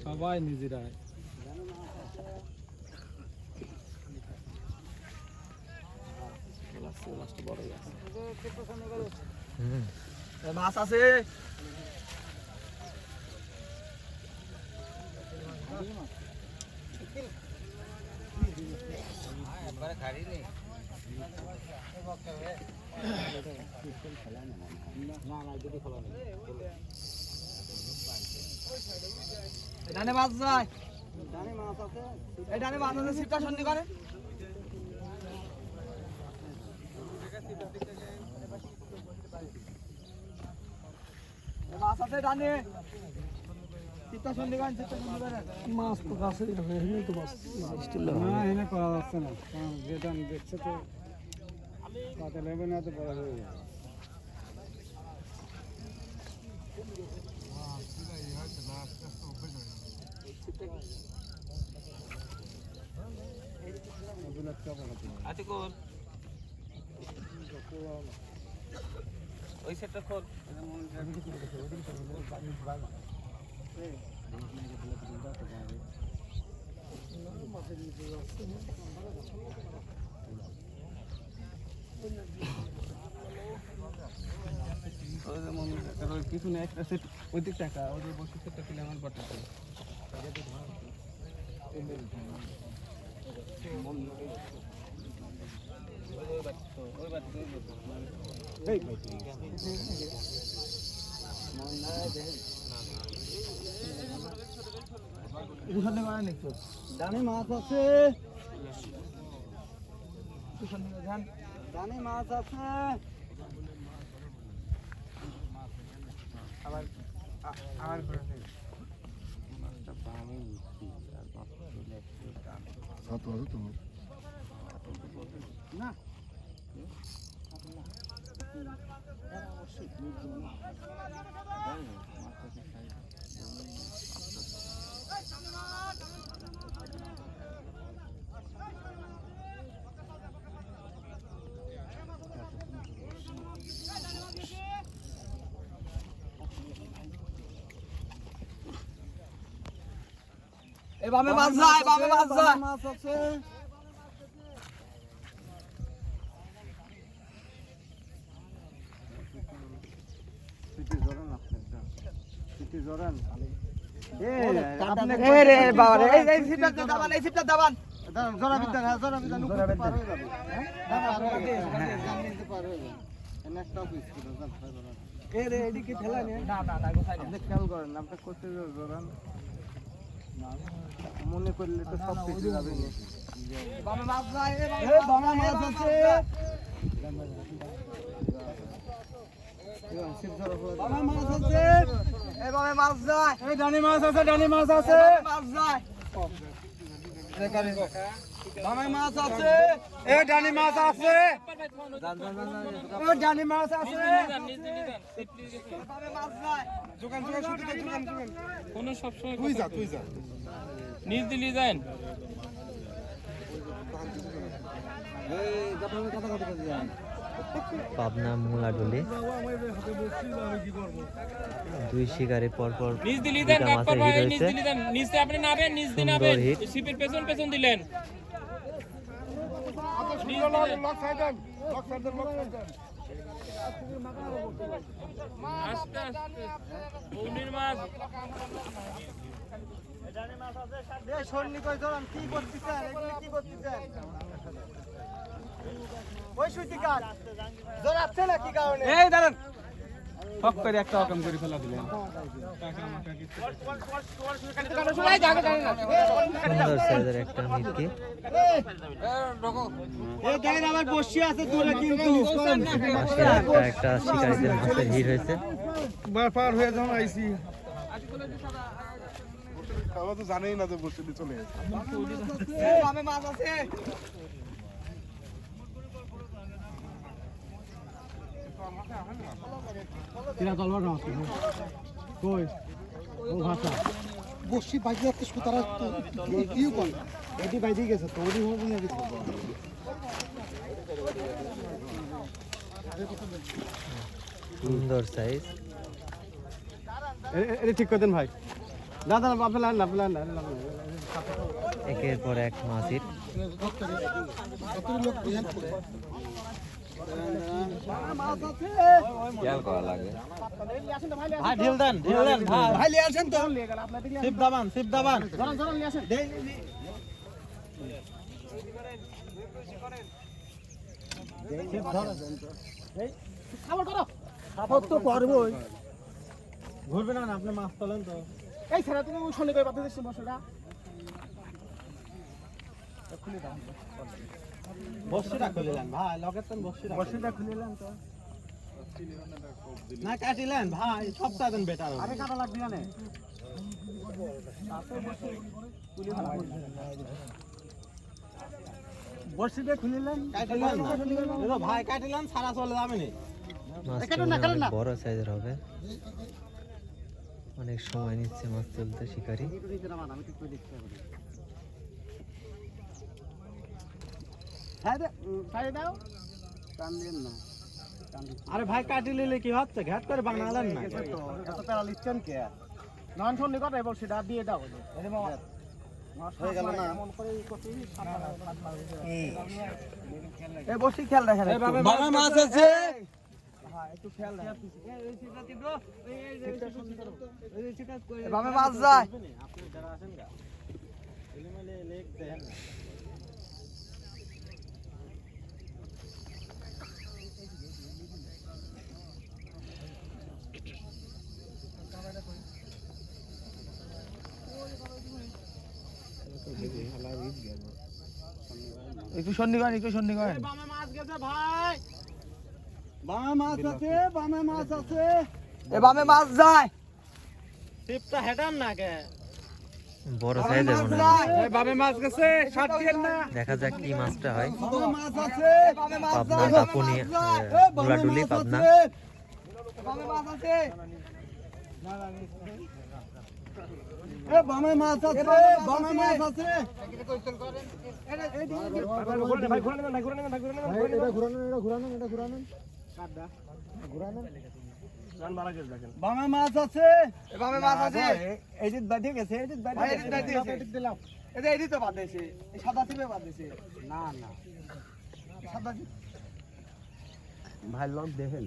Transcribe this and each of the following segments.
সবাই নিজেরাই মাছ আছে ডানে মাছ যায় ডানে মাছ আছে এই ডানে মাছ আছে সিটটা সন্ধি করে মাছ আছে ডানে সিটটা সন্ধি করে সিটটা সন্ধি করে মাছ তো কাছে এখানে তো মাছ স্টিল না এখানে করা যাচ্ছে না কারণ যেটা দেখছে তো পাতা লেবে না তো বড় হয়ে যায় ওই সেটটা খোল কিছু না একটা সেট ওই দিক টাকা ওদের বসে সেটটা কিনে আমার বাটাতে ডানে মাছ আছে ডানে মাছ আছে আবার আবার মাছটা পানি না বামে মাছ যায় বামে মাছ যায় মাছ আছে সিটি জরান সিটি জরান আপনি এই রে বাবা রে এই সিটটা দাবান এই সিটটা দাবান জরা বিদ্যা উপরে পার হয়ে যাবে হ্যাঁ নিতে পার হয়ে যাবে একটা পিস করে এই রে এদিকে ঠেলা নে না না না গোছাই আপনি খেয়াল করেন আপনি করতে জরান মনে করলে তো সব কিছু যাবে না বাবা মাছ যায় এ বাবা মাছ আছে বাবা মাছ আছে এ বাবা মাছ যায় এই ডানি মাছ আছে মাছ যায় দেখারে বাবা মাছ আছে এ ডানি মাছ আছে ও ডানি মাছ আছে বাবা মাছ যায় দোকান শুধু দোকান কোন সব সময় তুই যা নিজ দিলি যান পাবনা মুলাডোলে দুই শিকারে পরপর নিজ দিলি দেন কাটপার ভাই নিজ দিলি দেন নিচে আপনি নাবেন নিজ দিন নাবেন শিপের পেছন দিলেন লক সাইড দেন আস্তে আস্তে পৌনির মাছ সন্নি কই ধরান কি করতেছেন এগুলো কি করতেছেন ওই সুইটি কাট জোরাচ্ছে না কি কারণে এই দাঁড়ান ফক করে একটা রকম করে ফেলা দিলেন সুন্দর সাইজের একটা মিটকি। এই দেখেন আমার বসি আছে দূরে কিন্তু পাশে একটা শিকারীদের মাছের ভিড় হয়েছে। পার হয়ে যখন আইছি খাওয়া তো জানেই না যে বসে চলে গেছে আমি মাছ আছে কিরা তলবার না কই ও ভাষা বসি বাইরে একটা সুতারা কি কোন এটি বাইরে গেছে তো ওই হবে না কিছু সুন্দর সাইজ। এটা ঠিক করে দেন ভাই দাদা আপেলান আপেলান একের পর এক মাছ হিট। ভাই ঢিল দেন ভাই লিয়ে আসেন তো শিব দাবান জরন জরন লিয়ে আসেন খাবার করো খাবার তো করবই ঘুরবে না আপনি মাছ তোলেন তো এই ছেড়া তুমি ওই শনি করে পাতে দিচ্ছি বসটা বসটা খুলিলেন ভাই লগের বসটা খুলিলেন তো না কাটিলেন ভাই সপ্তাহ দিন বেটার আরে কাটা লাগবে না বসিতে খুলিলেন কাটিলেন ভাই কাটিলেন সারা চলে যাবে না মাছটা অনেক বড় সাইজের হবে। অনেক সময় নিচ্ছে মাছ তুলতে শিকারী। আরে ভাই কাটি নিলে কি হচ্ছে ঘাট করে বানালেন না এত প্যারা লিখছেন কে নন শুননি কথা এবার সেটা দিয়ে দাও হয়ে গেল না এই বসি খেয়াল রাখেন বাবা মাছ আছে একটু খেয়াল রাখেন বামে মাছ যায় আপনি যারা আছেন গা এলিমেলে লেগ দেন একটু সন্নি করেন বামে মাছ গেছে ভাই বামে মাছ আছে বামে মাছ আছে এ বামে মাছ যায় টিপটা হেডান না কে বড় সাইজের মনে হয়। বামে মাছ গেছে ষাট দিয়েন না দেখা যাক কি মাছটা হয়। বামে মাছ আছে বামে মাছ পাবনা যায় দাপুনি মুলাডুলি পাবনা। বামে মাছ আছে এ বামে মাছ আছে বামে মাছ আছে বামে মাছ আছে বামে মাছ আছে এডিট বাদিয়ে গেছে এডিট বাদিয়ে গেছে দিলাম এটা এডিট তো বাদ দিয়েছে এই সাদা টিপে বাদ দিয়েছে না না সাদা টিপ ভাই লোক দেখেন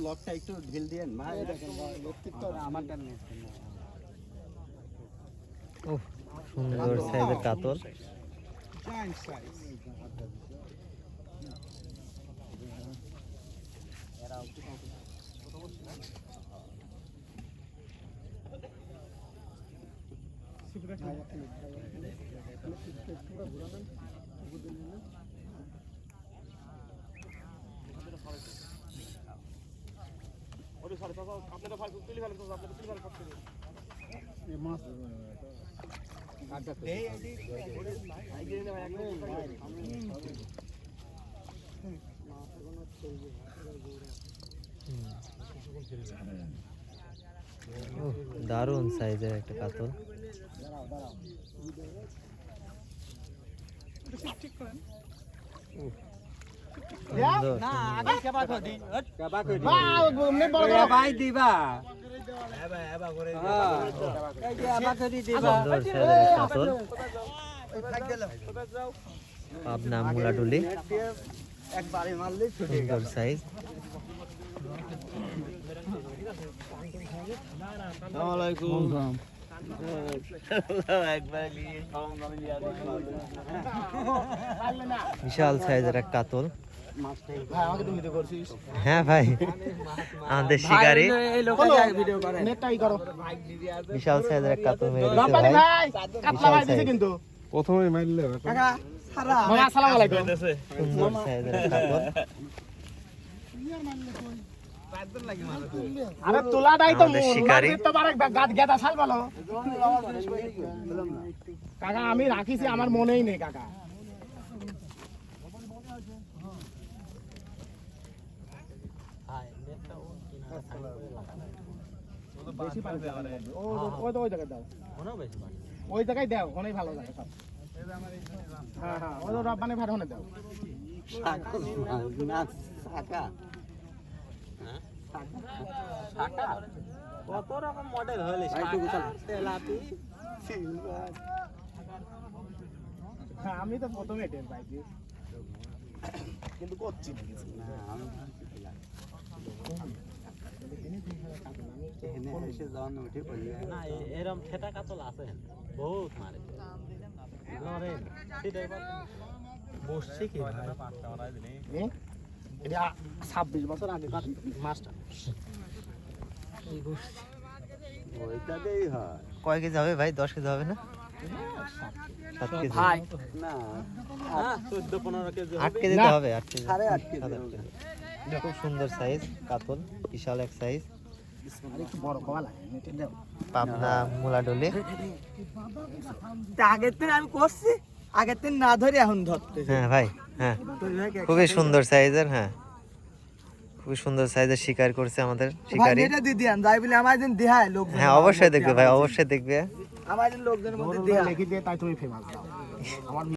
লকটা একটু ঢিল দিয়েন ভাই আমারটা নিয়ে ওহ, সুন্দর সাইজের কাতল। ওহ, দারুণ সাইজের একটা কাতল। সুন্দর না আগে কেবা কই দি কেবা কই দি এমনি বড় বড় ভাই দিবা এবা করে দিবা এই যে এবা করে দিবা সুন্দর সাইজের কাতল পাবনা মুলাডুলি একবারে মারলে ছুটে সুন্দর সাইজ আসসালামু আলাইকুম একবার নিয়ে কম দামে নিয়ে বিশাল সাইজের এক কাতল ভাই আমাকে তুমি ভিডিও করছিস হ্যাঁ ভাই আমাদের শিকারি এই লোক ভিডিও করে নেটটাই করো বিশাল সাইজের এক কাতল মেরে দিয়েছে রাব্বানি ভাই ভাই কাতলা ভাই দিছে কিন্তু প্রথমেই মারলে কাকা সারা ভাই আসসালামু আলাইকুম সুন্দর সাইজের এক কাতল আরে তোলাটাই তো আমাদের মূল শিকারি। মাটির তো বারেক গাদ গেদা ছাল বলো কাকা আমি রাখিছি আমার মনেই নেই কাকা বেশি পানি দেওয়া লাগবে। ওই জায়গায় দাও ওই জায়গায় দাও অনেক ভালো লাগে সব হ্যাঁ হ্যাঁ ওই রব্বানি ভাড়া হনে দাও না সাকা সাকা কত রকম মডেল হলে সাকা তেলাপি সিলভার হ্যাঁ আমি তো প্রথমে টের পাইছি কিন্তু করছি না কিছু। না এরকম ঠেটা কাতল আছে বহুত মারে বসছে কি ভাই এ? এটা 26 বছর আগে কার মাছটা ওইটাতেই হয় কয় কেজি হবে ভাই 10 কেজি হবে না 7 কেজি ভাই না 14-15 কেজি 8 কেজি তো হবে 8 কেজি 8.5 কেজি সাত, আট কেজি। খুব সুন্দর সাইজ কাতল বিশাল এক সাইজ আর একটু বড় কবা লাগে নেটে দাও পাবনা মুলাডুলি আগের দিন আমি করছি আগের দিন না ধরে এখন ধরতে হ্যাঁ ভাই হ্যাঁ খুবই সুন্দর সাইজের হ্যাঁ খুবই সুন্দর সাইজের শিকার করছে আমাদের শিকারি এটা দিদি আন যাই বলে আমার দিন দেহায় লোক হ্যাঁ অবশ্যই দেখবে ভাই অবশ্যই দেখবে আমার দিন লোকজনের মধ্যে দেয়া লিখে দিয়ে তাই তুমি ফেমাস দাও আমার